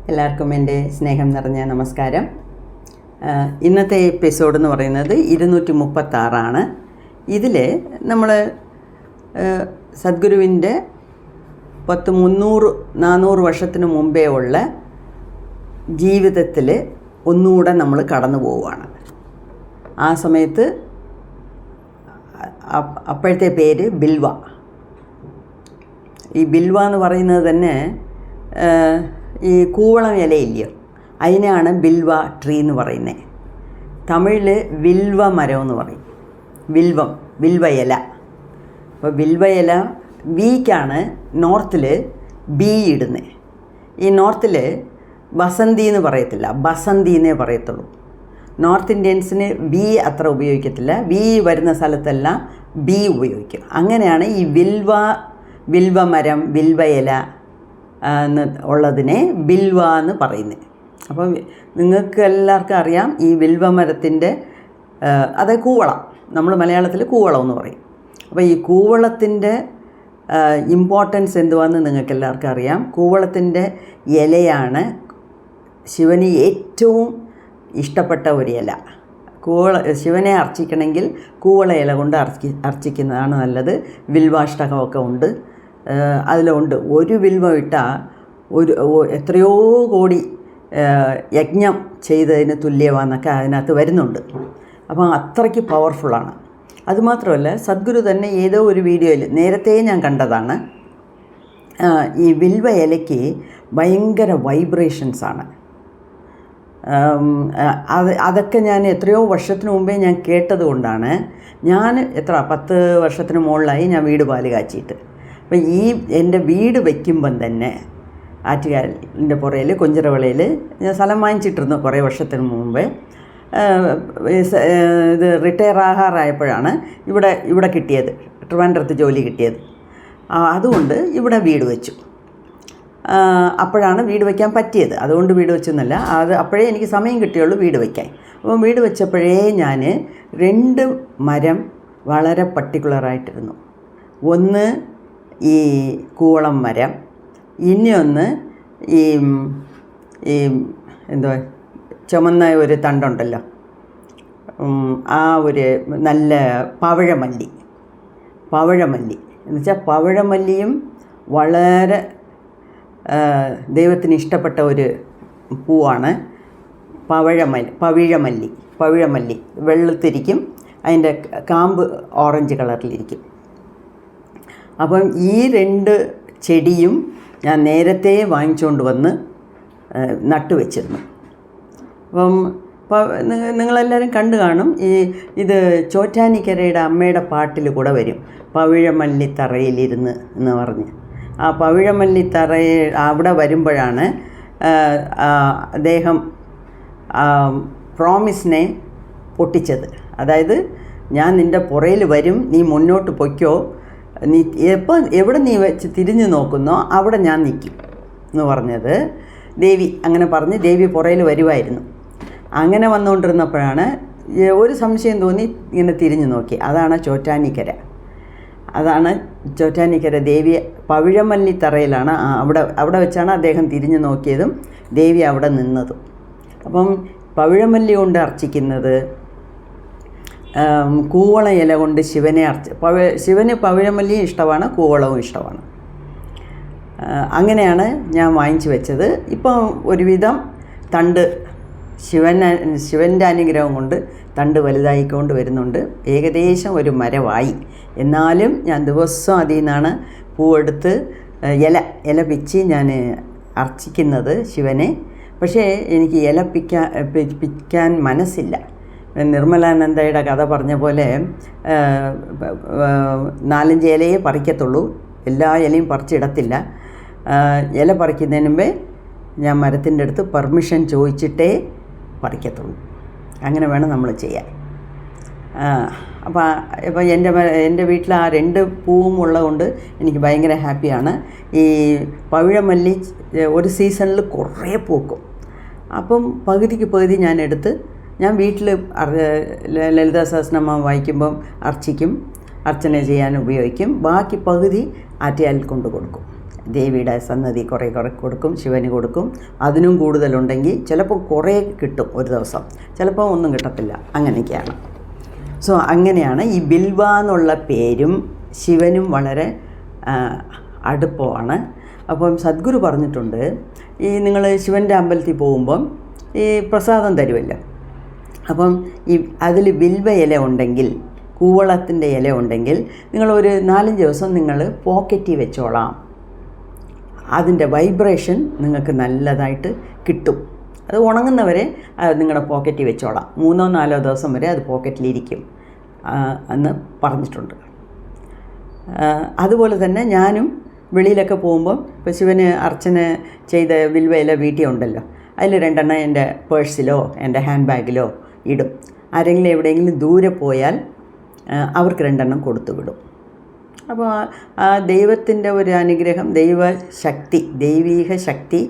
എല്ലാവർക്കും എൻ്റെ സ്നേഹം നിറഞ്ഞ നമസ്കാരം. ഇന്നത്തെ എപ്പിസോഡ് എന്ന് പറയുന്നത് 236 ഇതിൽ നമ്മൾ സദ്ഗുരുവിൻ്റെ 300-400 വർഷത്തിന് മുമ്പേ ഉള്ള ജീവിതത്തിൽ ഒന്നുകൂടെ നമ്മൾ കടന്നു പോവുകയാണ്. ആ സമയത്ത് അപ്പോഴത്തെ പേര് ബിൽവ. ഈ ബിൽവ എന്ന് പറയുന്നത് തന്നെ ഈ കൂവളം ഇലയില്ലയോ, അതിനാണ് ബിൽവ ട്രീ എന്ന് പറയുന്നത്. തമിഴിൽ വിൽവ മരം എന്ന് പറയും. വിൽവ ഇല. അപ്പോൾ വിൽവ ഇല ബിക്കാണ് നോർത്തിൽ ബി ഇടുന്നത്. ഈ നോർത്തിൽ ബസന്തി എന്ന് പറയത്തില്ല, ബസന്തി എന്നേ പറയത്തുള്ളൂ. നോർത്ത് ഇന്ത്യൻസിന് ബി അത്ര ഉപയോഗിക്കത്തില്ല. ബി വരുന്ന സ്ഥലത്തെല്ലാം ബി ഉപയോഗിക്കും. അങ്ങനെയാണ് ഈ വിൽവ മരം, വിൽവ ഇല ഉള്ളതിനെ ബിൽവ എന്ന് പറയുന്നത്. അപ്പം നിങ്ങൾക്ക് എല്ലാവർക്കും അറിയാം ഈ വിൽവ മരത്തിൻ്റെ അത് കൂവളം, നമ്മൾ മലയാളത്തിൽ കൂവളം എന്ന് പറയും. അപ്പോൾ ഈ കൂവളത്തിൻ്റെ ഇമ്പോർട്ടൻസ് എന്തുവാന്ന് നിങ്ങൾക്ക് എല്ലാവർക്കും അറിയാം. കൂവളത്തിൻ്റെ ഇലയാണ് ശിവന് ഏറ്റവും ഇഷ്ടപ്പെട്ട ഒരു ഇല. ശിവനെ അർച്ചിക്കണമെങ്കിൽ കൂവള ഇല കൊണ്ട് അർച്ചിക്കുന്നതാണ് നല്ലത്. വിൽവാഷ്ടകമൊക്കെ ഉണ്ട്, അതിലുണ്ട്. ഒരു വിൽവ ഇട്ടാൽ എത്രയോ കോടി യജ്ഞം ചെയ്തതിന് തുല്യമാണെന്നൊക്കെ അതിനകത്ത് വരുന്നുണ്ട്. അപ്പം അത്രയ്ക്ക് പവർഫുള്ളാണ്. അതുമാത്രമല്ല, സദ്ഗുരു തന്നെ ഏതോ ഒരു വീഡിയോയിൽ നേരത്തെ ഞാൻ കണ്ടതാണ്, ഈ വിൽവ ഇലയ്ക്ക് ഭയങ്കര വൈബ്രേഷൻസാണ്. അതൊക്കെ ഞാൻ എത്രയോ വർഷത്തിന് മുമ്പേ ഞാൻ കേട്ടത് കൊണ്ടാണ്. ഞാൻ 10 വർഷത്തിന് മുകളിലായി ഞാൻ വീട് പാല് കാച്ചിയിട്ട്. അപ്പം ഈ എൻ്റെ വീട് വയ്ക്കുമ്പം തന്നെ ആറ്റുകാലിൻ്റെ പുറയിൽ കൊഞ്ചിറവിളയിൽ ഞാൻ സ്ഥലം വാങ്ങിച്ചിട്ടിരുന്നു കുറേ വർഷത്തിന് മുമ്പേ. ഇത് റിട്ടയർ ആകാറായപ്പോഴാണ് ഇവിടെ കിട്ടിയത്, ട്രിവാൻഡ്രത്ത് ജോലി കിട്ടിയത്. അതുകൊണ്ട് ഇവിടെ വീട് വെച്ചു. അപ്പോഴാണ് വീട് വയ്ക്കാൻ പറ്റിയത്. അതുകൊണ്ട് വീട് വെച്ചെന്നല്ല, അപ്പോഴേ എനിക്ക് സമയം കിട്ടിയുള്ളൂ വീട് വയ്ക്കാൻ. അപ്പം വീട് വെച്ചപ്പോഴേ ഞാൻ 2 മരം വളരെ പർട്ടിക്കുലറായിട്ടിരുന്നു. ഒന്ന് ഈ കൂവളം മരം, ഇനിയൊന്ന് ഈ എന്തുവാ ചുമന്ന ഒരു തണ്ടുണ്ടല്ലോ, ആ ഒരു നല്ല പവിഴമല്ലി എന്നുവെച്ചാൽ പവിഴമല്ലിയും വളരെ ദൈവത്തിന് ഇഷ്ടപ്പെട്ട ഒരു പൂവാണ് പവിഴമല്ലി. വെള്ളത്തിരിക്കും, അതിൻ്റെ കാമ്പ് ഓറഞ്ച് കളറിലിരിക്കും. അപ്പം ഈ 2 ചെടിയും ഞാൻ നേരത്തെ വാങ്ങിച്ചുകൊണ്ട് വന്ന് നട്ടുവെച്ചിരുന്നു. അപ്പം നിങ്ങളെല്ലാവരും കണ്ടു കാണും. ഇത് ചോറ്റാനിക്കരയുടെ അമ്മയുടെ പാട്ടിൽ കൂടെ വരും, പവിഴമല്ലിത്തറയിലിരുന്ന് എന്ന് പറഞ്ഞ്. ആ പവിഴമല്ലിത്തറയിൽ അവിടെ വരുമ്പോഴാണ് അദ്ദേഹം പ്രോമിസിനെ പൊട്ടിച്ചത്. അതായത്, ഞാൻ നിൻ്റെ പുറയിൽ വരും, നീ മുന്നോട്ട് പൊയ്ക്കോ, നീ എവിടെ നീ വെച്ച് തിരിഞ്ഞു നോക്കുന്നോ അവിടെ ഞാൻ നിൽക്കും എന്ന് പറഞ്ഞത്. ദേവി അങ്ങനെ പറഞ്ഞ് ദേവി പുറയിൽ വരുമായിരുന്നു. അങ്ങനെ വന്നുകൊണ്ടിരുന്നപ്പോഴാണ് ഒരു സംശയം തോന്നി, ഇങ്ങനെ തിരിഞ്ഞു നോക്കി. അതാണ് ചോറ്റാനിക്കര ദേവി പവിഴമല്ലിത്തറയിലാണ്. അവിടെ വെച്ചാണ് അദ്ദേഹം തിരിഞ്ഞു നോക്കിയതും ദേവി അവിടെ നിന്നതും. അപ്പം പവിഴമല്ലി കൊണ്ട് അർച്ചിക്കുന്നത്, കൂവള ഇല കൊണ്ട് ശിവന് പവിഴമല്ലിയും ഇഷ്ടമാണ്, കൂവളവും ഇഷ്ടമാണ്. അങ്ങനെയാണ് ഞാൻ വാങ്ങിച്ചു വെച്ചത്. ഇപ്പം ഒരുവിധം തണ്ട് ശിവൻ്റെ അനുഗ്രഹം കൊണ്ട് തണ്ട് വലുതായിക്കൊണ്ട് വരുന്നുണ്ട്. ഏകദേശം ഒരു മരമായി. എന്നാലും ഞാൻ ദിവസം അതിൽ നിന്നാണ് പൂവെടുത്ത് ഇല പിച്ച് ഞാൻ അർച്ചിക്കുന്നത് ശിവനെ. പക്ഷേ എനിക്ക് ഇല പിക്കാൻ മനസ്സില്ല. നിർമ്മലാനന്ദയുടെ കഥ പറഞ്ഞ പോലെ 4-5 ഇലയെ പറിക്കത്തുള്ളൂ, എല്ലാ ഇലയും പറിച്ചിടത്തില്ല. ഇല പറിക്കുന്നതിന് മുമ്പേ ഞാൻ മരത്തിൻ്റെ അടുത്ത് പെർമിഷൻ ചോദിച്ചിട്ടേ പറിക്കത്തുള്ളൂ. അങ്ങനെ വേണം നമ്മൾ ചെയ്യാൻ. അപ്പോൾ എൻ്റെ വീട്ടിൽ ആ 2 പൂവും ഉള്ളതുകൊണ്ട് എനിക്ക് ഭയങ്കര ഹാപ്പിയാണ്. ഈ പവിഴമല്ലി ഒരു സീസണിൽ കുറേ പൂക്കും. അപ്പം പകുതിക്ക് പകുതി ഞാൻ വീട്ടിൽ ലളിതാ സഹസ്രനാമം വായിക്കുമ്പം അർച്ചന ചെയ്യാൻ ഉപയോഗിക്കും. ബാക്കി പകുതി ആറ്റുകാലിൽ കൊണ്ട് കൊടുക്കും. ദേവിയുടെ സന്നദ്ധി കുറേ കൊടുക്കും, ശിവന് കൊടുക്കും. അതിനും കൂടുതലുണ്ടെങ്കിൽ ചിലപ്പോൾ കുറേ കിട്ടും ഒരു ദിവസം, ചിലപ്പോൾ ഒന്നും കിട്ടത്തില്ല. അങ്ങനെയൊക്കെയാണ്. സോ അങ്ങനെയാണ് ഈ ബിൽവ എന്നുള്ള പേരും ശിവനും വളരെ അടുപ്പമാണ്. അപ്പം സദ്ഗുരു പറഞ്ഞിട്ടുണ്ട്, ഈ നിങ്ങൾ ശിവൻ്റെ അമ്പലത്തിൽ പോകുമ്പം ഈ പ്രസാദം തരുമല്ലോ, അപ്പം ഈ അതിൽ ബിൽവ ഇല ഉണ്ടെങ്കിൽ, കൂവളത്തിൻ്റെ ഇല ഉണ്ടെങ്കിൽ നിങ്ങളൊരു 4-5 ദിവസം നിങ്ങൾ പോക്കറ്റിൽ വെച്ചോളാം. അതിൻ്റെ വൈബ്രേഷൻ നിങ്ങൾക്ക് നല്ലതായിട്ട് കിട്ടും. അത് ഉണങ്ങുന്നവരെ നിങ്ങളുടെ പോക്കറ്റിൽ വെച്ചോളാം. 3-4 ദിവസം വരെ അത് പോക്കറ്റിലിരിക്കും എന്ന് പറഞ്ഞിട്ടുണ്ട്. അതുപോലെ തന്നെ ഞാനും വെളിയിലൊക്കെ പോകുമ്പം ഇപ്പോൾ ശിവന് അർച്ചന ചെയ്ത ബിൽവ ഇല വീട്ടിൽ ഉണ്ടല്ലോ, അതിൽ 2 എണ്ണം എൻ്റെ പേഴ്സിലോ എൻ്റെ ഹാൻഡ് ബാഗിലോ ഇടും. ആരെങ്കിലും എവിടെയെങ്കിലും ദൂരെ പോയാൽ അവർക്ക് 2 എണ്ണം കൊടുത്തു വിടും. അപ്പോൾ ആ ദൈവത്തിൻ്റെ ഒരു അനുഗ്രഹം, ദൈവശക്തി, ദൈവീക ശക്തി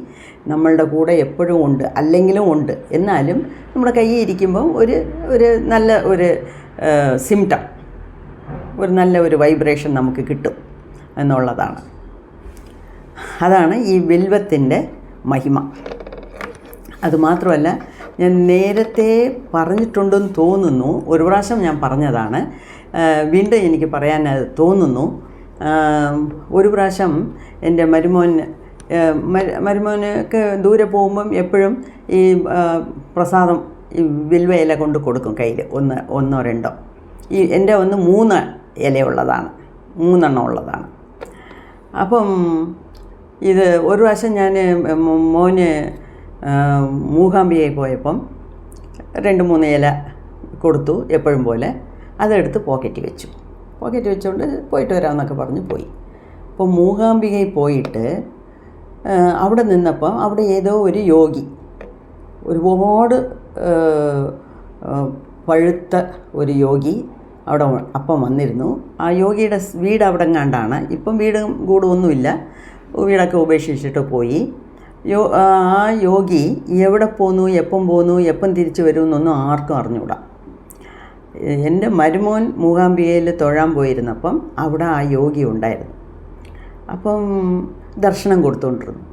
നമ്മളുടെ കൂടെ എപ്പോഴും ഉണ്ട്, അല്ലെങ്കിലും ഉണ്ട്. എന്നാലും നമ്മുടെ കയ്യിൽ ഇരിക്കുമ്പോൾ ഒരു നല്ല ഒരു സിംറ്റം, ഒരു നല്ല ഒരു വൈബ്രേഷൻ നമുക്ക് കിട്ടും എന്നുള്ളതാണ്. അതാണ് ഈ ബിൽവത്തിൻ്റെ മഹിമ. അതുമാത്രമല്ല, ഞാൻ നേരത്തെ പറഞ്ഞിട്ടുണ്ടെന്ന് തോന്നുന്നു, ഒരു പ്രാവശ്യം ഞാൻ പറഞ്ഞതാണ്, വീണ്ടും എനിക്ക് പറയാൻ തോന്നുന്നു. ഒരു പ്രാവശ്യം എൻ്റെ മരുമോനൊക്കെ ദൂരെ പോകുമ്പം എപ്പോഴും ഈ പ്രസാദം ഈ ബിൽവ ഇല കൊണ്ട് കൊടുക്കും കയ്യിൽ, 1-2. ഈ എൻ്റെ 3 ഇലയുള്ളതാണ്, 3 എണ്ണം ഉള്ളതാണ്. അപ്പം ഇത് ഒരു പ്രാവശ്യം ഞാൻ മോന് മൂകാംബികയിൽ പോയപ്പം 2-3 ഇല കൊടുത്തു എപ്പോഴും പോലെ. അതെടുത്ത് പോക്കറ്റ് വെച്ചുകൊണ്ട് പോയിട്ട് വരാമെന്നൊക്കെ പറഞ്ഞ് പോയി. അപ്പോൾ മൂകാംബികയിൽ പോയിട്ട് അവിടെ നിന്നപ്പം അവിടെ ഏതോ ഒരു യോഗി, ഒരുപാട് പഴുത്ത ഒരു യോഗി അവിടെ അപ്പം വന്നിരുന്നു. ആ യോഗിയുടെ വീട് അവിടെ എങ്ങാണ്ടാണ്. ഇപ്പം വീടും കൂടുമൊന്നുമില്ല, വീടൊക്കെ ഉപേക്ഷിച്ചിട്ട് പോയി. ആ യോഗി എവിടെ പോന്നു, എപ്പം പോന്നു, എപ്പം തിരിച്ചു വരുമെന്നൊന്നും ആർക്കും അറിഞ്ഞുകൂടാ. എൻ്റെ മരുമോൻ മൂകാംബികയിൽ തൊഴാൻ പോയിരുന്നപ്പം അവിടെ ആ യോഗി ഉണ്ടായിരുന്നു. അപ്പം ദർശനം കൊടുത്തുകൊണ്ടിരുന്നു.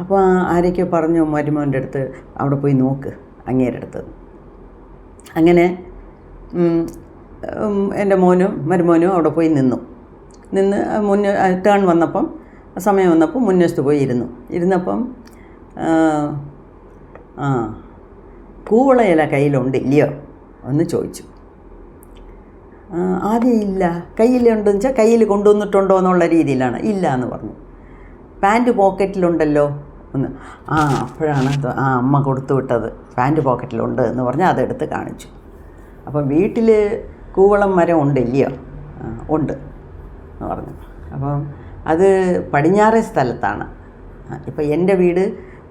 അപ്പോൾ ആരൊക്കെ പറഞ്ഞു മരുമോൻ്റെ അടുത്ത് അവിടെ പോയി നോക്ക്, അങ്ങേരുടെ അടുത്ത്. അങ്ങനെ എൻ്റെ മരുമോനും അവിടെ പോയി നിന്ന് ടേൺ വന്നപ്പം, സമയം വന്നപ്പോൾ മുൻവശത്ത് പോയി ഇരുന്നപ്പം കൂവള ഇല കയ്യിലുണ്ട് ഇല്ലയോ എന്ന് ചോദിച്ചു. ആദ്യം ഇല്ല, കയ്യിലുണ്ടെന്ന് വെച്ചാൽ കയ്യിൽ കൊണ്ടുവന്നിട്ടുണ്ടോ എന്നുള്ള രീതിയിലാണ്. ഇല്ല എന്ന് പറഞ്ഞു. പാൻറ്റ് പോക്കറ്റിലുണ്ടല്ലോ ഒന്ന്. അപ്പോഴാണ് അമ്മ കൊടുത്തു വിട്ടത്, പാൻറ്റ് പോക്കറ്റിലുണ്ട് എന്ന് പറഞ്ഞാൽ അതെടുത്ത് കാണിച്ചു. അപ്പം വീട്ടിൽ കൂവളം മരം ഉണ്ടില്ലയോ? ഉണ്ട് എന്ന് പറഞ്ഞു. അപ്പം അത് പടിഞ്ഞാറേ സ്ഥലത്താണ്. ഇപ്പോൾ എൻ്റെ വീട്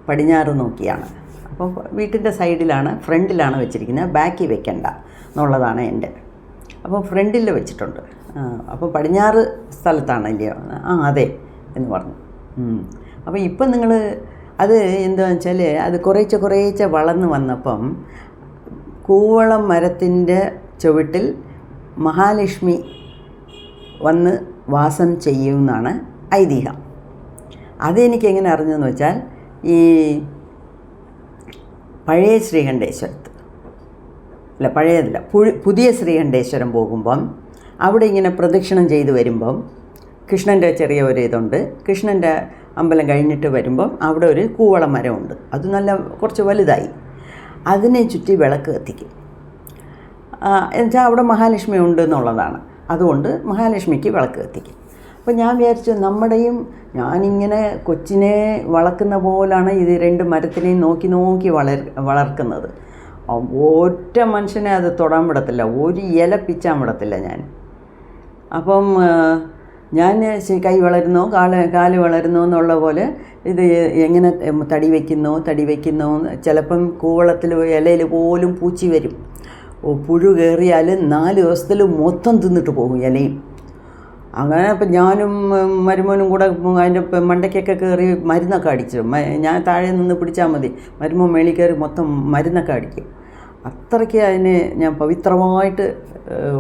പടിഞ്ഞാറ് നോക്കിയാണ്. അപ്പോൾ വീട്ടിൻ്റെ സൈഡിലാണ്, ഫ്രണ്ടിലാണ് വെച്ചിരിക്കുന്നത്, ബാക്കിൽ വെക്കണ്ട എന്നുള്ളതാണ് എൻ്റെ. അപ്പോൾ ഫ്രണ്ടിൽ വെച്ചിട്ടുണ്ട്. അപ്പോൾ പടിഞ്ഞാറ് സ്ഥലത്താണ് ഇല്ലയോ? അതെ എന്ന് പറഞ്ഞു. അപ്പോൾ ഇപ്പം നിങ്ങൾ അത് എന്താണെന്ന് വെച്ചാൽ അത് കുറേശ്ശെ വളർന്നു വന്നപ്പം കൂവളം മരത്തിൻ്റെ ചുവട്ടിൽ മഹാലക്ഷ്മി വന്ന് വാസം ചെയ്യുമെന്നാണ് ഐതിഹ്യം. അതെനിക്ക് എങ്ങനെ അറിഞ്ഞതെന്ന് വെച്ചാൽ, ഈ പഴയ ശ്രീകണ്ഠേശ്വരത്ത് പഴയതല്ല, പുതിയ ശ്രീകണ്ഠേശ്വരം പോകുമ്പം അവിടെ ഇങ്ങനെ പ്രദക്ഷിണം ചെയ്ത് വരുമ്പം കൃഷ്ണൻ്റെ ചെറിയ ഒരു ഇതുണ്ട്. കൃഷ്ണൻ്റെ അമ്പലം കഴിഞ്ഞിട്ട് വരുമ്പം അവിടെ ഒരു കൂവള മരമുണ്ട്. അത് കുറച്ച് വലുതായി. അതിനെ ചുറ്റി വിളക്ക് കത്തിക്കും. എന്നുവെച്ചാൽ അവിടെ മഹാലക്ഷ്മി ഉണ്ട് എന്നുള്ളതാണ്. അതുകൊണ്ട് മഹാലക്ഷ്മിക്ക് വിളക്ക് കത്തിക്കും. അപ്പോൾ ഞാൻ വിചാരിച്ചു, ഞാനിങ്ങനെ കൊച്ചിനെ വളർക്കുന്ന പോലാണ് ഇത് 2 മരത്തിനെയും നോക്കി വളർക്കുന്നത്. ഒറ്റ മനുഷ്യനെ അത് തൊടാൻ വിടത്തില്ല, ഒരു ഇല പിച്ചാൻ വിടത്തില്ല ഞാൻ. അപ്പം ഞാൻ കൈ വളരുന്നോ കാല് വളരുന്നോ എന്നുള്ള പോലെ ഇത് എങ്ങനെ തടി വയ്ക്കുന്നോ. ചിലപ്പം കൂവളത്തിൽ ഇലയിൽ പോലും പൂച്ചി വരും. പുഴു കയറിയാൽ 4 ദിവസത്തിൽ മൊത്തം തിന്നിട്ട് പോകും ഇലയും. അങ്ങനെ അപ്പം ഞാനും മരുമോനും കൂടെ അതിൻ്റെ മണ്ടയ്ക്കൊക്കെ കയറി മരുന്നൊക്കെ അടിച്ചു. ഞാൻ താഴെ നിന്ന് പിടിച്ചാൽ മതി, മരുമോൻ മേളിൽ കയറി മൊത്തം മരുന്നൊക്കെ അടിക്കും. അത്രയ്ക്ക് അതിനെ ഞാൻ പവിത്രമായിട്ട്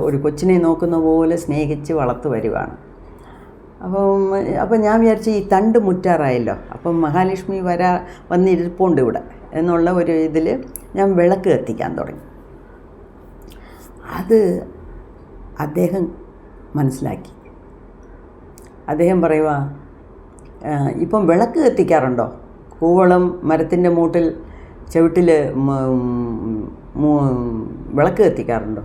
ഒരു കൊച്ചിനെ നോക്കുന്ന പോലെ സ്നേഹിച്ച് വളർത്ത് വരുവാണ്. അപ്പം ഞാൻ വിചാരിച്ചു ഈ തണ്ട് മുറ്റാറായല്ലോ, അപ്പം മഹാലക്ഷ്മി വന്നിരിപ്പുണ്ട് ഇവിടെ എന്നുള്ള ഒരു ഇതിൽ ഞാൻ വിളക്ക് കത്തിക്കാൻ തുടങ്ങി. അത് അദ്ദേഹം മനസ്സിലാക്കി. അദ്ദേഹം പറയുക, ഇപ്പം വിളക്ക് കത്തിക്കാറുണ്ടോ? കൂവളം മരത്തിൻ്റെ മൂട്ടിൽ ചവിട്ടിൽ വിളക്ക് കത്തിക്കാറുണ്ടോ?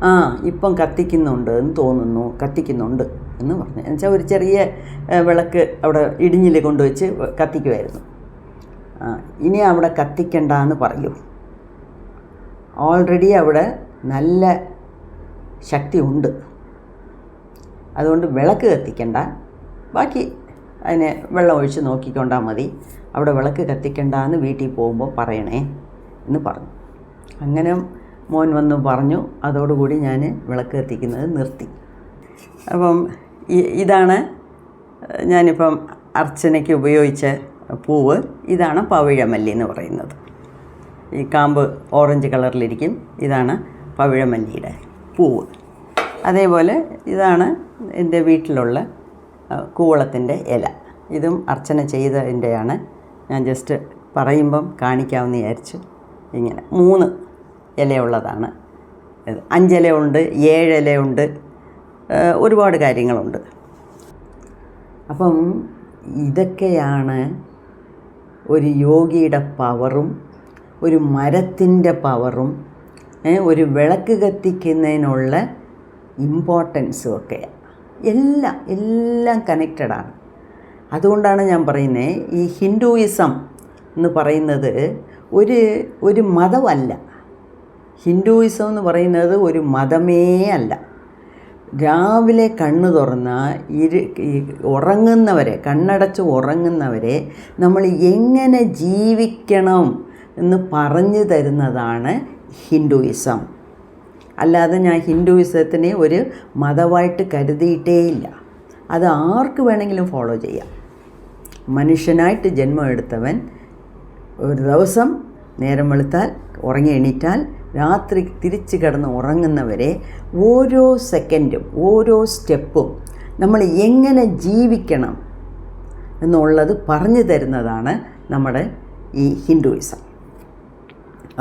ആ, ഇപ്പം കത്തിക്കുന്നുണ്ട് എന്ന് തോന്നുന്നു, കത്തിക്കുന്നുണ്ട് എന്ന് പറഞ്ഞു. എന്നുവെച്ചാൽ ഒരു ചെറിയ വിളക്ക് അവിടെ ഇടിഞ്ഞിൽ കൊണ്ടുവച്ച് കത്തിക്കുമായിരുന്നു. ഇനി അവിടെ കത്തിക്കണ്ട എന്ന് പറയൂ, ഓൾറെഡി അവിടെ നല്ല ശക്തി ഉണ്ട്, അതുകൊണ്ട് വിളക്ക് കത്തിക്കണ്ട, ബാക്കി അതിനെ വെള്ളം ഒഴിച്ച് നോക്കിക്കൊണ്ടാൽ മതി, അവിടെ വിളക്ക് കത്തിക്കണ്ട എന്ന് വീട്ടിൽ പോകുമ്പോൾ പറയണേ എന്ന് പറഞ്ഞു. അങ്ങനെ മോൻ വന്ന് പറഞ്ഞു. അതോടുകൂടി ഞാൻ വിളക്ക് കത്തിക്കുന്നത് നിർത്തി. അപ്പം ഇതാണ് ഞാനിപ്പം അർച്ചനയ്ക്ക് ഉപയോഗിച്ച പൂവ്. ഇതാണ് പവിഴമല്ലി എന്ന് പറയുന്നത്. ഈ കാമ്പ് ഓറഞ്ച് കളറിലിരിക്കും. ഇതാണ് പവിഴമല്ലിയുടെ പൂവ്. അതേപോലെ ഇതാണ് എൻ്റെ വീട്ടിലുള്ള കൂവളത്തിൻ്റെ ഇല. ഇതും അർച്ചന ചെയ്തതിൻ്റെയാണ്. ഞാൻ ജസ്റ്റ് പറയുമ്പം കാണിക്കാമെന്ന് വിചാരിച്ചു. ഇങ്ങനെ 3 ഇലയുള്ളതാണ് ഇത്. 5 ഇലയുണ്ട്, 7 ഇലയുണ്ട്, ഒരുപാട് കാര്യങ്ങളുണ്ട്. അപ്പം ഇതൊക്കെയാണ് ഒരു യോഗിയുടെ പവറും ഒരു മരത്തിൻ്റെ പവറും ഒരു വിളക്ക് കത്തിക്കുന്നതിനുള്ള ഇമ്പോർട്ടൻസും ഒക്കെ. എല്ലാം കണക്റ്റഡാണ്. അതുകൊണ്ടാണ് ഞാൻ പറയുന്നത്, ഈ ഹിന്ദുയിസം എന്ന് പറയുന്നത് ഒരു മതമല്ല. ഹിന്ദുയിസം എന്ന് പറയുന്നത് ഒരു മതമേ അല്ല. രാവിലെ കണ്ണ് തുറന്ന ഉറങ്ങുന്നവരെ, കണ്ണടച്ച് ഉറങ്ങുന്നവരെ നമ്മൾ എങ്ങനെ ജീവിക്കണം എന്ന് പറഞ്ഞു തരുന്നതാണ് ഹിന്ദുയിസം. അല്ലാതെ ഞാൻ ഹിന്ദുയിസത്തിനെ ഒരു മതമായിട്ട് കരുതിയിട്ടേയില്ല. അത് ആർക്ക് വേണമെങ്കിലും ഫോളോ ചെയ്യാം. മനുഷ്യനായിട്ട് ജന്മം എടുത്തവൻ ഒരു ദിവസം നേരം വെളുത്താൽ ഉറങ്ങി എണീറ്റാൽ രാത്രി തിരിച്ച് കിടന്ന് ഉറങ്ങുന്നവരെ ഓരോ സെക്കൻഡും ഓരോ സ്റ്റെപ്പും നമ്മൾ എങ്ങനെ ജീവിക്കണം എന്നുള്ളത് പറഞ്ഞു തരുന്നതാണ് നമ്മുടെ ഈ ഹിന്ദുയിസം.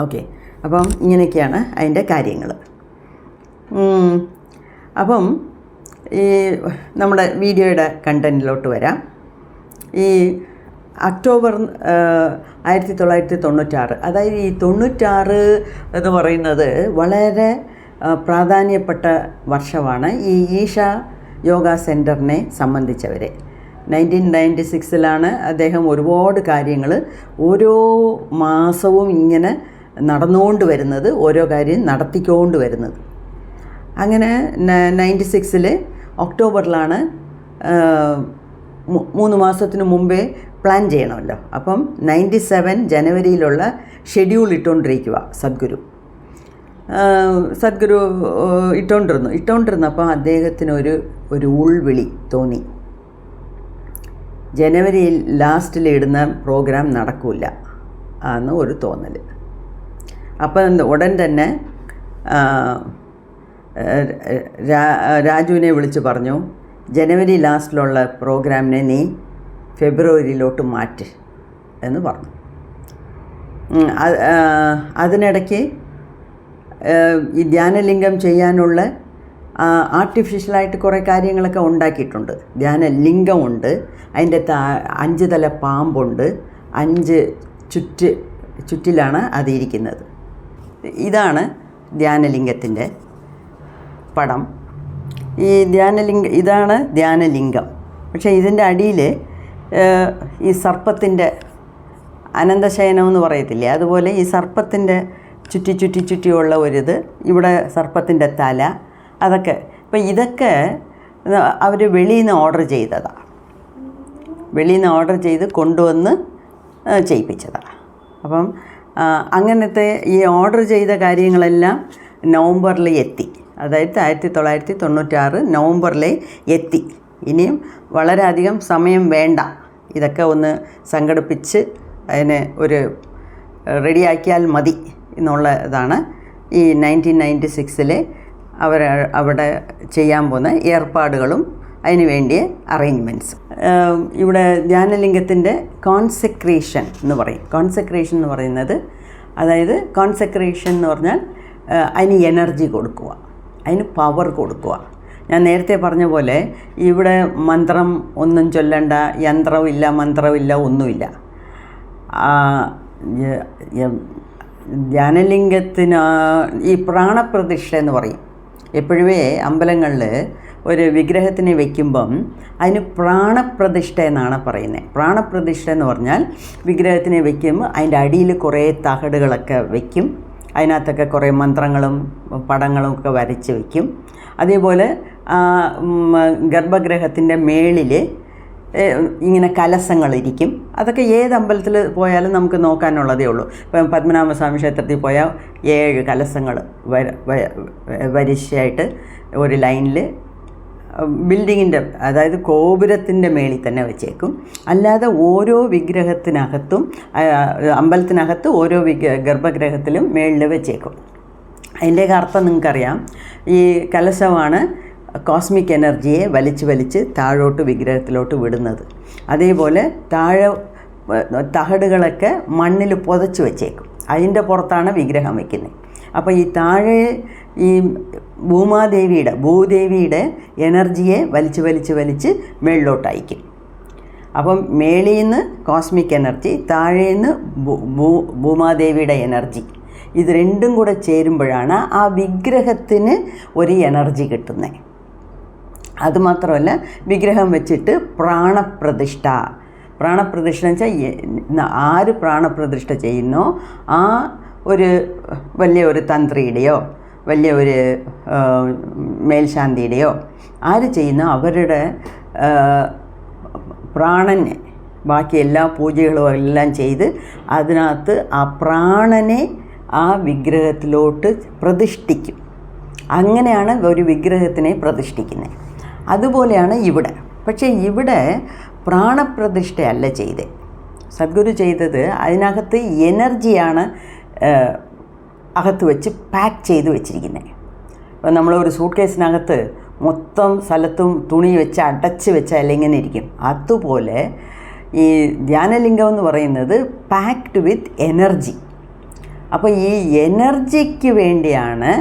ഓക്കെ, അപ്പം ഇങ്ങനെയൊക്കെയാണ് അതിൻ്റെ കാര്യങ്ങൾ. അപ്പം ഈ നമ്മുടെ വീഡിയോയുടെ കണ്ടൻറ്റിലോട്ട് വരാം. ഈ ഒക്ടോബർ 1996, അതായത് ഈ 96 എന്ന് പറയുന്നത് വളരെ പ്രാധാന്യപ്പെട്ട വർഷമാണ് ഈ ഈശ യോഗ സെൻറ്ററിനെ സംബന്ധിച്ചവരെ. 1996 അദ്ദേഹം ഒരുപാട് കാര്യങ്ങൾ ഓരോ മാസവും ഇങ്ങനെ നടന്നുകൊണ്ട് വരുന്നത്, ഓരോ കാര്യം നടത്തിക്കൊണ്ട് വരുന്നത്. അങ്ങനെ 96 ഒക്ടോബറിലാണ് 3 മാസത്തിന് മുമ്പേ പ്ലാൻ ചെയ്യണമല്ലോ. അപ്പം 97 ജനുവരിയിലുള്ള ഷെഡ്യൂൾ ഇട്ടുകൊണ്ടിരിക്കുക സദ്ഗുരു ഇട്ടുകൊണ്ടിരുന്നപ്പോൾ അദ്ദേഹത്തിന് ഒരു ഉൾവിളി തോന്നി. ജനുവരിയിൽ ലാസ്റ്റിൽ ഇടുന്ന പ്രോഗ്രാം നടക്കില്ല എന്ന് ഒരു തോന്നൽ. അപ്പം ഉടൻ തന്നെ രാജുവിനെ വിളിച്ച് പറഞ്ഞു, ജനുവരി ലാസ്റ്റിലുള്ള പ്രോഗ്രാമിനെ നീ ഫെബ്രുവരിയിലോട്ട് മാറ്റ് എന്ന് പറഞ്ഞു. അതിനിടയ്ക്ക് ഈ ധ്യാനലിംഗം ചെയ്യാനുള്ള ആർട്ടിഫിഷ്യലായിട്ട് കുറേ കാര്യങ്ങളൊക്കെ ഉണ്ടാക്കിയിട്ടുണ്ട്. ധ്യാനലിംഗമുണ്ട്, അതിൻ്റെ 5 തല പാമ്പുണ്ട്, 5 ചുറ്റിലാണ് അതിരിക്കുന്നത്. ഇതാണ് ധ്യാനലിംഗത്തിൻ്റെ പടം. ഇതാണ് ധ്യാനലിംഗം. പക്ഷേ ഇതിൻ്റെ അടിയിൽ ഈ സർപ്പത്തിൻ്റെ അനന്തശയനം എന്ന് പറയത്തില്ലേ, അതുപോലെ ഈ സർപ്പത്തിൻ്റെ ചുറ്റിയുള്ള ഒരിത്, ഇവിടെ സർപ്പത്തിൻ്റെ തല, അതൊക്കെ. അപ്പം ഇതൊക്കെ അവർ വെളിയിൽ നിന്ന് ഓർഡർ ചെയ്തതാണ്. വെളിയിൽ നിന്ന് ഓർഡർ ചെയ്ത് കൊണ്ടുവന്ന് ചെയ്യിപ്പിച്ചതാണ്. അപ്പം അങ്ങനത്തെ ഈ ഓർഡർ ചെയ്ത കാര്യങ്ങളെല്ലാം നവംബറിൽ എത്തി. അതായത് 1996 നവംബറിൽ എത്തി. ഇനിയും വളരെയധികം സമയം വേണ്ട, ഇതൊക്കെ ഒന്ന് സംഘടിപ്പിച്ച് അതിനെ ഒരു റെഡിയാക്കിയാൽ മതി എന്നുള്ളതാണ് ഈ 1996 അവിടെ ചെയ്യാൻ പോകുന്ന ഏർപ്പാടുകളും അതിന് വേണ്ടിയ അറേഞ്ച്മെൻറ്റ്സ്. ഇവിടെ ധ്യാനലിംഗത്തിൻ്റെ കോൺസെക്രേഷൻ എന്ന് പറയും. കോൺസെക്രേഷൻ എന്ന് പറയുന്നത്, അതായത് കോൺസെക്രേഷൻ എന്ന് പറഞ്ഞാൽ അതിന് എനർജി കൊടുക്കുക, അതിന് പവർ കൊടുക്കുക. ഞാൻ നേരത്തെ പറഞ്ഞ പോലെ ഇവിടെ മന്ത്രം ഒന്നും ചൊല്ലണ്ട, യന്ത്രമില്ല, മന്ത്രമില്ല, ഒന്നുമില്ല. ധ്യാനലിംഗത്തിന് ഈ പ്രാണപ്രതിഷ്ഠ എന്ന് പറയും. എപ്പോഴുമേ അമ്പലങ്ങളിൽ ഒരു വിഗ്രഹത്തിനെ വയ്ക്കുമ്പം അതിന് പ്രാണപ്രതിഷ്ഠ എന്നാണ് പറയുന്നത്. പ്രാണപ്രതിഷ്ഠ എന്ന് പറഞ്ഞാൽ വിഗ്രഹത്തിനെ വയ്ക്കുമ്പോൾ അതിൻ്റെ അടിയിൽ കുറേ തകടുകളൊക്കെ വയ്ക്കും, അതിനകത്തൊക്കെ കുറേ മന്ത്രങ്ങളും പടങ്ങളും ഒക്കെ വരച്ച് വയ്ക്കും. അതേപോലെ ഗർഭഗൃഹത്തിൻ്റെ മേളിൽ ഇങ്ങനെ കലശങ്ങളിരിക്കും. അതൊക്കെ ഏത് അമ്പലത്തിൽ പോയാലും നമുക്ക് നോക്കാനുള്ളതേ ഉള്ളൂ. ഇപ്പം പത്മനാഭസ്വാമി ക്ഷേത്രത്തിൽ പോയാൽ 7 കലശങ്ങൾ വരിശയായിട്ട് ഒരു ലൈനിൽ ബിൽഡിങ്ങിൻ്റെ, അതായത് ഗോപുരത്തിൻ്റെ മേളിൽ തന്നെ വെച്ചേക്കും. അല്ലാതെ ഓരോ വിഗ്രഹത്തിനകത്തും, അമ്പലത്തിനകത്ത് ഓരോ ഗർഭഗൃഹത്തിലും മേളിൽ വെച്ചേക്കും. അതിൻ്റെയൊക്കെ അർത്ഥം നിങ്ങൾക്കറിയാം. ഈ കലശമാണ് കോസ്മിക് എനർജിയെ വലിച്ച് താഴോട്ട് വിഗ്രഹത്തിലോട്ട് വിടുന്നത്. അതേപോലെ താഴെ തകടുകളൊക്കെ മണ്ണിൽ പുതച്ച് വെച്ചേക്കും. അതിൻ്റെ പുറത്താണ് വിഗ്രഹം വയ്ക്കുന്നത്. അപ്പോൾ ഈ താഴെ ഈ ഭൂദേവിയുടെ എനർജിയെ വലിച്ച് മേളിലോട്ട് അയക്കും. അപ്പം മേളിൽ നിന്ന് കോസ്മിക് എനർജി, താഴേന്ന് ഭൂമാദേവിയുടെ എനർജി, ഇത് രണ്ടും കൂടെ ചേരുമ്പോഴാണ് ആ വിഗ്രഹത്തിന് ഒരു എനർജി കിട്ടുന്നത്. അതുമാത്രമല്ല, വിഗ്രഹം വെച്ചിട്ട് പ്രാണപ്രതിഷ്ഠ എന്ന് വെച്ചാൽ ആര് പ്രാണപ്രതിഷ്ഠ ചെയ്യുന്നോ ആ വലിയൊരു തന്ത്രിയുടെയോ വലിയൊരു മേൽശാന്തിയുടെയോ ആര് ചെയ്യുന്നോ അവരുടെ പ്രാണനെ, ബാക്കി എല്ലാ പൂജകളും എല്ലാം ചെയ്ത് അതിനകത്ത് ആ പ്രാണനെ ആ വിഗ്രഹത്തിലോട്ട് പ്രതിഷ്ഠിക്കും. അങ്ങനെയാണ് ഒരു വിഗ്രഹത്തിനെ പ്രതിഷ്ഠിക്കുന്നത്. അതുപോലെയാണ് ഇവിടെ. പക്ഷേ ഇവിടെ പ്രാണപ്രതിഷ്ഠയല്ല ചെയ്തത്. സദ്ഗുരു ചെയ്തത് അതിനകത്ത് എനർജിയാണ് അകത്ത് വെച്ച് പാക്ക് ചെയ്ത് വെച്ചിരിക്കുന്നത്. ഇപ്പം നമ്മളൊരു സൂട്ട് കേസിനകത്ത് മൊത്തം സ്ഥലത്തും തുണി വെച്ച് അടച്ച് വെച്ചാൽ എങ്ങനെ ഇരിക്കും, അതുപോലെ ഈ ധ്യാനലിംഗം എന്ന് പറയുന്നത് പാക്ഡ് വിത്ത് എനർജി. അപ്പോൾ ഈ എനർജിക്ക് വേണ്ടിയാണ്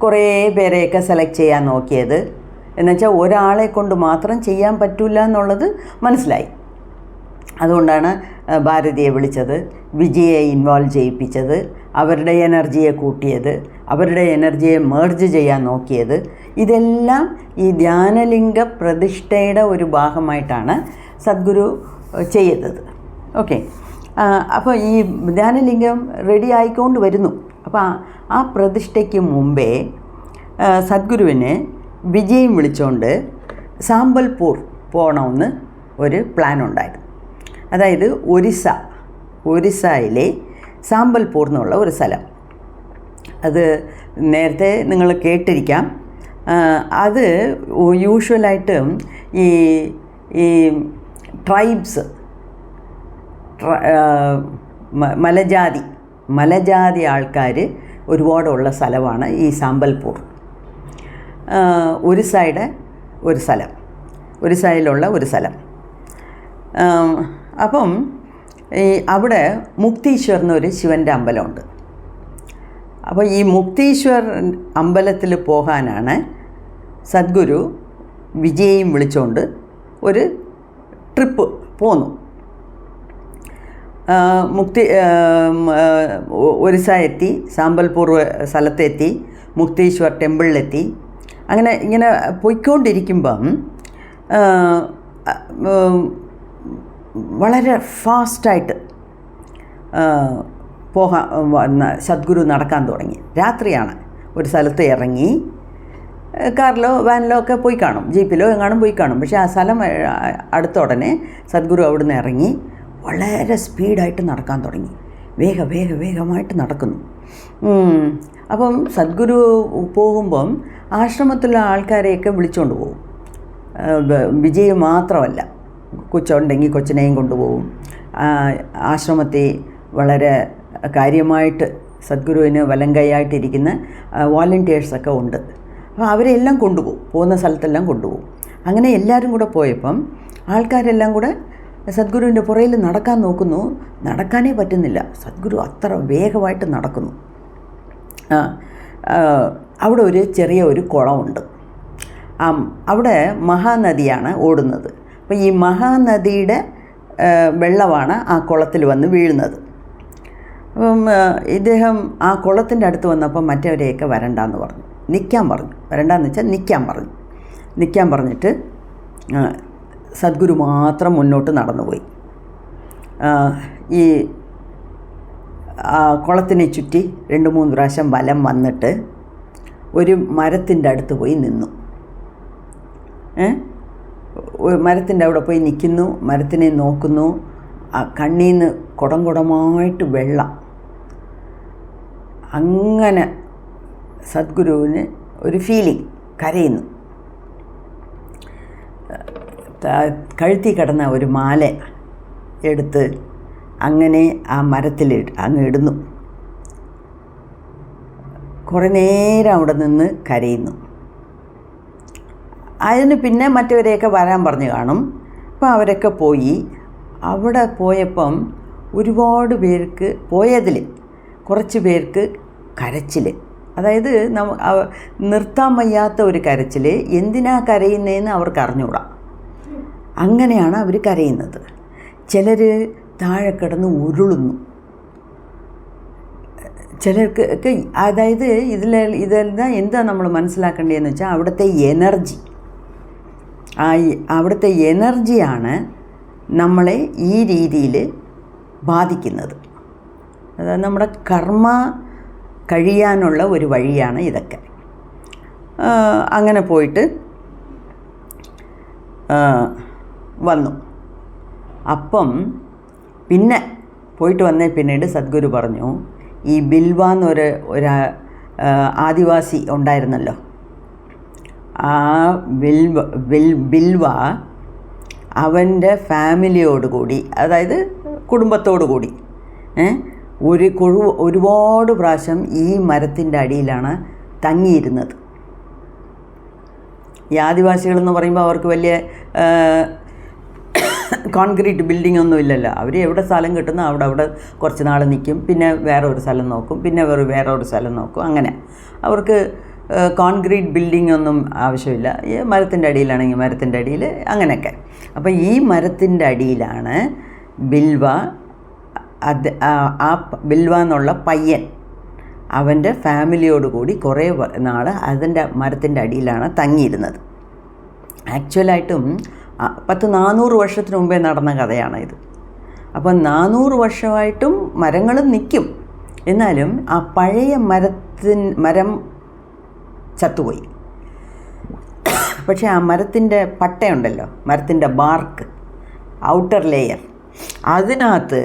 കുറേ പേരെയൊക്കെ സെലക്ട് ചെയ്യാൻ നോക്കിയത്. എന്നുവെച്ചാൽ ഒരാളെ കൊണ്ട് മാത്രം ചെയ്യാൻ പറ്റില്ല എന്നുള്ളത് മനസ്സിലായി. അതുകൊണ്ടാണ് ഭാരതിയെ വിളിച്ചത്, വിജയെ ഇൻവോൾവ് ചെയ്യിപ്പിച്ചത്, അവരുടെ എനർജിയെ കൂട്ടിയത്, അവരുടെ എനർജിയെ മേർജ് ചെയ്യാൻ നോക്കിയത്. ഇതെല്ലാം ഈ ധ്യാനലിംഗ പ്രതിഷ്ഠയുടെ ഒരു ഭാഗമായിട്ടാണ് സദ്ഗുരു ചെയ്തത്. ഓക്കെ. അപ്പോൾ ഈ ധ്യാനലിംഗം റെഡി ആയിക്കൊണ്ട് വരുന്നു. അപ്പോൾ ആ പ്രതിഷ്ഠയ്ക്ക് മുമ്പേ സദ്ഗുരുവിന് വിജയം വിളിച്ചുകൊണ്ട് സാമ്പൽപൂർ പോകണമെന്ന് ഒരു പ്ലാൻ ഉണ്ടായിരുന്നു. അതായത് ഒറീസയിലെ സാമ്പൽപൂർ എന്നുള്ള ഒരു സ്ഥലം. അത് നേരത്തെ നിങ്ങൾ കേട്ടിരിക്കാം. അത് യൂഷ്വലായിട്ടും ഈ ട്രൈബ്സ്, മലജാതി ആൾക്കാർ ഒരുപാടുള്ള സ്ഥലമാണ് ഈ സാമ്പൽപൂർ. ഒറീസയിലുള്ള ഒരു സ്ഥലം. അപ്പം അവിടെ മുക്തീശ്വർ എന്നൊരു ശിവൻ്റെ അമ്പലമുണ്ട്. അപ്പോൾ ഈ മുക്തീശ്വർ അമ്പലത്തിൽ പോകാനാണ് സദ്ഗുരു വിജയും വിളിച്ചുകൊണ്ട് ഒരു ട്രിപ്പ് പോന്നു. ഒറീസ എത്തി, സാമ്പൽപൂർ സ്ഥലത്തെത്തി, മുക്തീശ്വർ ടെമ്പിളിലെത്തി. ഇങ്ങനെ പോയിക്കൊണ്ടിരിക്കുമ്പം വളരെ ഫാസ്റ്റായിട്ട് സദ്ഗുരു നടക്കാൻ തുടങ്ങി. രാത്രിയാണ്. ഒരു സ്ഥലത്ത് ഇറങ്ങി, കാറിലോ വാനിലോ ഒക്കെ പോയി കാണും, ജീപ്പിലോ എങ്ങാനും പോയി കാണും. പക്ഷേ ആ സ്ഥലം അടുത്ത ഉടനെ സദ്ഗുരു അവിടുന്ന് ഇറങ്ങി വളരെ സ്പീഡായിട്ട് നടക്കാൻ തുടങ്ങി. വേഗമായിട്ട് നടക്കുന്നു. അപ്പം സദ്ഗുരു പോകുമ്പം ആശ്രമത്തിലുള്ള ആൾക്കാരെയൊക്കെ വിളിച്ചുകൊണ്ട് പോകും. വിജയ് മാത്രമല്ല, കൊച്ചുണ്ടെങ്കിൽ കൊച്ചിനെയും കൊണ്ടുപോകും. ആശ്രമത്തിൽ വളരെ കാര്യമായിട്ട് സദ്ഗുരുവിന് വലങ്കൈയായിട്ടിരിക്കുന്ന വോളണ്ടിയേഴ്സൊക്കെ ഉണ്ട്. അപ്പോൾ അവരെല്ലാം കൊണ്ടുപോകും, പോകുന്ന സ്ഥലത്തെല്ലാം കൊണ്ടുപോകും. അങ്ങനെ എല്ലാവരും കൂടെ പോയപ്പം ആൾക്കാരെല്ലാം കൂടെ സദ്ഗുരുവിൻ്റെ പുറയിൽ നടക്കാൻ നോക്കുന്നു. നടക്കാനേ പറ്റുന്നില്ല. സദ്ഗുരു അത്ര വേഗമായിട്ട് നടക്കുന്നു. അവിടെ ഒരു ചെറിയ ഒരു കുളമുണ്ട്. അവിടെ മഹാനദിയാണ് ഓടുന്നത്. അപ്പോൾ ഈ മഹാനദിയുടെ വെള്ളമാണ് ആ കുളത്തിൽ വന്ന് വീഴുന്നത്. അപ്പം ഇദ്ദേഹം ആ കുളത്തിൻ്റെ അടുത്ത് വന്നപ്പോൾ മറ്റവരെയൊക്കെ വരണ്ടാന്ന് പറഞ്ഞു, നിൽക്കാൻ പറഞ്ഞു. വരണ്ടാന്ന് വെച്ചാൽ നിൽക്കാൻ പറഞ്ഞിട്ട് സദ്ഗുരു മാത്രം മുന്നോട്ട് നടന്നുപോയി. ഈ കുളത്തിനെ ചുറ്റി 2-3 പ്രാവശ്യം വലം വന്നിട്ട് ഒരു മരത്തിൻ്റെ അടുത്ത് പോയി നിന്നു. മരത്തിൻ്റെ അവിടെ പോയി നിൽക്കുന്നു, മരത്തിനെ നോക്കുന്നു. കണ്ണീന്ന് കുടമായിട്ട് വെള്ളം. അങ്ങനെ സദ്ഗുരുവിന് ഒരു ഫീലിംഗ്, കരയുന്നു. കഴുത്തി കിടന്ന ഒരു മാല എടുത്ത് അങ്ങനെ ആ മരത്തിൽ അങ്ങ് ഇടുന്നു. കുറേ നേരം അവിടെ നിന്ന് കരയുന്നു. അതിന് പിന്നെ മറ്റവരെയൊക്കെ വരാൻ പറഞ്ഞു കാണും. അപ്പോൾ അവരൊക്കെ പോയി. അവിടെ പോയപ്പം ഒരുപാട് പേർക്ക്, പോയതിൽ കുറച്ച് പേർക്ക് കരച്ചിൽ, അതായത് നിർത്താൻ വയ്യാത്ത ഒരു കരച്ചിൽ. എന്തിനാ കരയുന്നതെന്ന് അവർക്ക് അറിഞ്ഞുകൂടാ. അങ്ങനെയാണ് അവർ കരയുന്നത്. ചിലർ താഴെ കിടന്ന് ഉരുളുന്നു. ചിലർക്ക് അതായത് ഇതെല്ലാം എന്താ നമ്മൾ മനസ്സിലാക്കേണ്ടതെന്ന് വെച്ചാൽ അവിടുത്തെ എനർജി, അവിടുത്തെ എനർജിയാണ് നമ്മളെ ഈ രീതിയിൽ ബാധിക്കുന്നത്. അതായത് നമ്മുടെ കർമ്മ കഴിയാനുള്ള ഒരു വഴിയാണ് ഇതൊക്കെ. അങ്ങനെ പോയിട്ട് വന്നു. അപ്പം പിന്നെ പോയിട്ട് വന്നേ പിന്നീട് സദ്ഗുരു പറഞ്ഞു, ഈ ബിൽവ എന്നൊരു ആദിവാസി ഉണ്ടായിരുന്നല്ലോ, ആ ബിൽവ അവൻ്റെ ഫാമിലിയോടുകൂടി, അതായത് കുടുംബത്തോടു കൂടി ഒരുപാട് പ്രാവശ്യം ഈ മരത്തിൻ്റെ അടിയിലാണ് തങ്ങിയിരുന്നത്. ഈ ആദിവാസികളെന്ന് പറയുമ്പോൾ അവർക്ക് വലിയ കോൺക്രീറ്റ് ബിൽഡിംഗ് ഒന്നും ഇല്ലല്ലോ. അവർ എവിടെ സ്ഥലം കിട്ടുന്നോ അവിടെ കുറച്ച് നാൾ നിൽക്കും, പിന്നെ വേറെ ഒരു സ്ഥലം നോക്കും, പിന്നെ വേറെ ഒരു സ്ഥലം നോക്കും. അങ്ങനെ അവർക്ക് കോൺക്രീറ്റ് ബിൽഡിംഗ് ഒന്നും ആവശ്യമില്ല. ഈ മരത്തിൻ്റെ അടിയിലാണെങ്കിൽ മരത്തിൻ്റെ അടിയിൽ, അങ്ങനെയൊക്കെ. അപ്പോൾ ഈ മരത്തിൻ്റെ അടിയിലാണ് ബിൽവ, ആ ബിൽവ എന്നുള്ള പയ്യൻ അവൻ്റെ ഫാമിലിയോടുകൂടി കുറേ നാൾ അതിൻ്റെ മരത്തിൻ്റെ അടിയിലാണ് തങ്ങിയിരുന്നത്. ആക്ച്വലായിട്ടും 400 വർഷത്തിന് മുമ്പേ നടന്ന കഥയാണ് ഇത്. അപ്പം 400 വർഷമായിട്ടും മരങ്ങൾ നിൽക്കും. എന്നാലും ആ പഴയ മരം ചത്തുപോയി. പക്ഷേ ആ മരത്തിൻ്റെ പട്ടയുണ്ടല്ലോ, മരത്തിൻ്റെ ബാർക്ക്, ഔട്ടർ ലെയർ, അതിനകത്ത്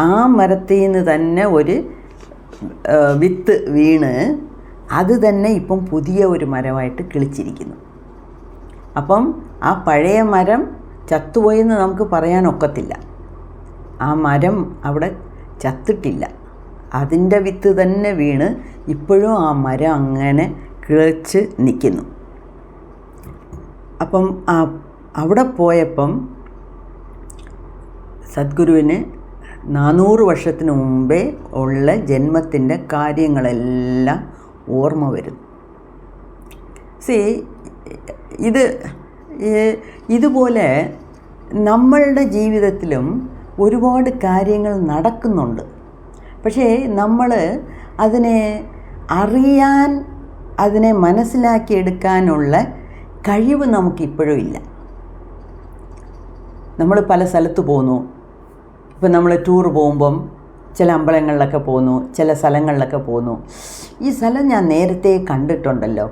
ആ മരത്തിൽ നിന്ന് തന്നെ ഒരു വിത്ത് വീണ് അത് തന്നെ ഇപ്പം പുതിയ ഒരു മരമായിട്ട് കിളിച്ചിരിക്കുന്നു. അപ്പം ആ പഴയ മരം ചത്തുപോയെന്ന് നമുക്ക് പറയാനൊക്കത്തില്ല. ആ മരം അവിടെ ചത്തിട്ടില്ല, അതിൻ്റെ വിത്ത് തന്നെ വീണ് ഇപ്പോഴും ആ മരം അങ്ങനെ കിളിച്ച് നിൽക്കുന്നു. അപ്പം അവിടെ പോയപ്പം സദ്ഗുരുവിന് 400 വർഷത്തിന് മുമ്പേ ഉള്ള ജന്മത്തിൻ്റെ കാര്യങ്ങളെല്ലാം ഓർമ്മ വരും. ഇതുപോലെ നമ്മളുടെ ജീവിതത്തിലും ഒരുപാട് കാര്യങ്ങൾ നടക്കുന്നുണ്ട്. പക്ഷേ നമ്മൾ അതിനെ അറിയാൻ, അതിനെ മനസ്സിലാക്കിയെടുക്കാനുള്ള കഴിവ് നമുക്കിപ്പോഴും ഇല്ല. നമ്മൾ പല സ്ഥലത്ത് പോകുന്നു. ഇപ്പം നമ്മൾ ടൂർ പോകുമ്പം ചില അമ്പലങ്ങളിലൊക്കെ പോകുന്നു, ചില സ്ഥലങ്ങളിലൊക്കെ പോകുന്നു. ഈ സ്ഥലം ഞാൻ നേരത്തെ കണ്ടിട്ടുണ്ടല്ലോ,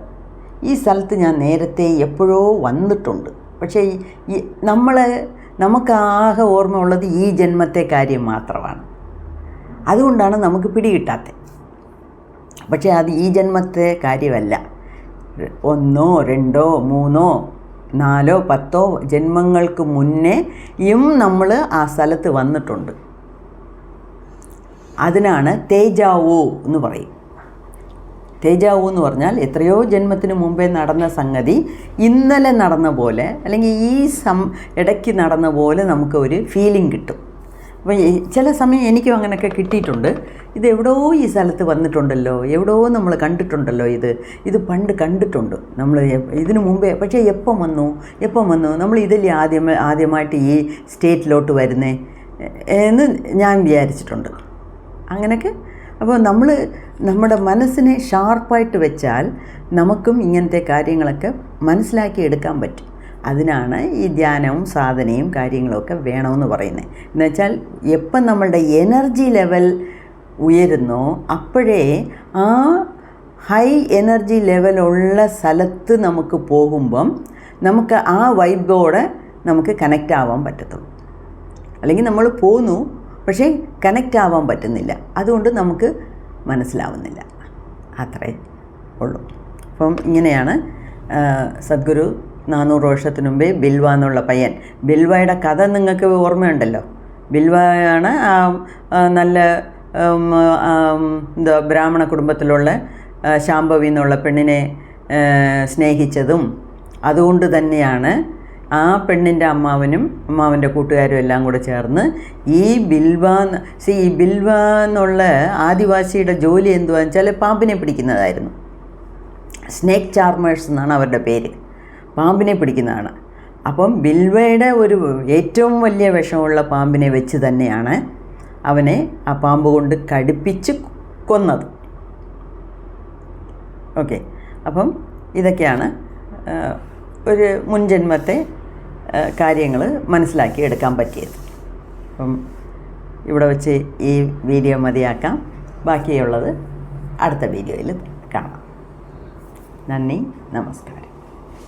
ഈ സ്ഥലത്ത് ഞാൻ നേരത്തെ എപ്പോഴോ വന്നിട്ടുണ്ട്. പക്ഷേ നമുക്കാകെ ഓർമ്മ ഉള്ളത് ഈ ജന്മത്തെ കാര്യം മാത്രമാണ്. അതുകൊണ്ടാണ് നമുക്ക് പിടികിട്ടാത്തത്. പക്ഷേ അത് ഈ ജന്മത്തെ കാര്യമല്ല. 1, 2, 3, 4, 10 ജന്മങ്ങൾക്ക് മുന്നേയും നമ്മൾ ആ സ്ഥലത്ത് വന്നിട്ടുണ്ട്. അതിനാണ് തേജാവു എന്ന് പറയും. തേജാവു എന്ന് പറഞ്ഞാൽ എത്രയോ ജന്മത്തിന് മുമ്പേ നടന്ന സംഗതി ഇന്നലെ നടന്ന പോലെ അല്ലെങ്കിൽ ഈ ഇടയ്ക്ക് നടന്ന പോലെ നമുക്ക് ഒരു ഫീലിംഗ് കിട്ടും. അപ്പോൾ ചില സമയം എനിക്കും അങ്ങനെയൊക്കെ കിട്ടിയിട്ടുണ്ട്. ഇത് എവിടെയോ ഈ സ്ഥലത്ത് വന്നിട്ടുണ്ടല്ലോ, എവിടെയോ നമ്മൾ കണ്ടിട്ടുണ്ടല്ലോ, ഇത് പണ്ട് കണ്ടിട്ടുണ്ട് നമ്മൾ ഇതിനു മുമ്പേ. പക്ഷേ എപ്പം വന്നു നമ്മൾ ഇതിൽ ആദ്യമായിട്ട് ഈ സ്റ്റേറ്റിലോട്ട് വരുന്നേ എന്ന് ഞാൻ വിചാരിച്ചിട്ടുണ്ട് അങ്ങനെയൊക്കെ. അപ്പോൾ നമ്മൾ നമ്മുടെ മനസ്സിനെ ഷാർപ്പായിട്ട് വെച്ചാൽ നമുക്കും ഇങ്ങനത്തെ കാര്യങ്ങളൊക്കെ മനസ്സിലാക്കി എടുക്കാൻ പറ്റും. അതിനാണ് ഈ ധ്യാനവും സാധനയും കാര്യങ്ങളൊക്കെ വേണമെന്ന് പറയുന്നത്. എന്നുവെച്ചാൽ എപ്പം നമ്മളുടെ എനർജി ലെവൽ ഉയരുന്നോ അപ്പോഴേ ആ ഹൈ എനർജി ലെവലുള്ള സ്ഥലത്ത് നമുക്ക് പോകുമ്പം നമുക്ക് ആ വൈബോടെ നമുക്ക് കണക്റ്റ് ആവാൻ പറ്റത്തുള്ളൂ. അല്ലെങ്കിൽ നമ്മൾ പോന്നു പക്ഷേ കണക്റ്റ് ആവാൻ പറ്റുന്നില്ല, അതുകൊണ്ട് നമുക്ക് മനസ്സിലാവുന്നില്ല. അത്രേ ഉള്ളൂ. അപ്പം ഇങ്ങനെയാണ് സദ്ഗുരു 400 വർഷത്തിന് മുമ്പേ ബിൽവ എന്നുള്ള പയ്യൻ, ബിൽവയുടെ കഥ നിങ്ങൾക്ക് ഓർമ്മയുണ്ടല്ലോ. ബിൽവയാണ് നല്ല എന്താ ബ്രാഹ്മണ കുടുംബത്തിലുള്ള ശാംഭവി എന്നുള്ള പെണ്ണിനെ സ്നേഹിച്ചതും. അതുകൊണ്ട് തന്നെയാണ് ആ പെണ്ണിൻ്റെ അമ്മാവൻ്റെ കൂട്ടുകാരും എല്ലാം കൂടെ ചേർന്ന് ഈ ബിൽവ എന്നുള്ള ആദിവാസിയുടെ ജോലി എന്തുവാന്ന് വെച്ചാൽ പാമ്പിനെ പിടിക്കുന്നതായിരുന്നു. സ്നേക്ക് ചാർമേഴ്സ് എന്നാണ് അവരുടെ പേര്. പാമ്പിനെ പിടിക്കുന്നതാണ്. അപ്പം ബിൽവയുടെ ഒരു ഏറ്റവും വലിയ വിഷമുള്ള പാമ്പിനെ വെച്ച് തന്നെയാണ് അവനെ ആ പാമ്പ് കൊണ്ട് കടിപ്പിച്ച് കൊന്നത്. ഓക്കെ, അപ്പം ഇതൊക്കെയാണ് ഒരു മുൻജന്മത്തെ കാര്യങ്ങൾ മനസ്സിലാക്കി എടുക്കാൻ പറ്റിയത്. അപ്പം ഇവിടെ വെച്ച് ഈ വീഡിയോ മതിയാക്കാം. ബാക്കിയുള്ളത് അടുത്ത വീഡിയോയിൽ കാണാം. നന്ദി, നമസ്കാരം.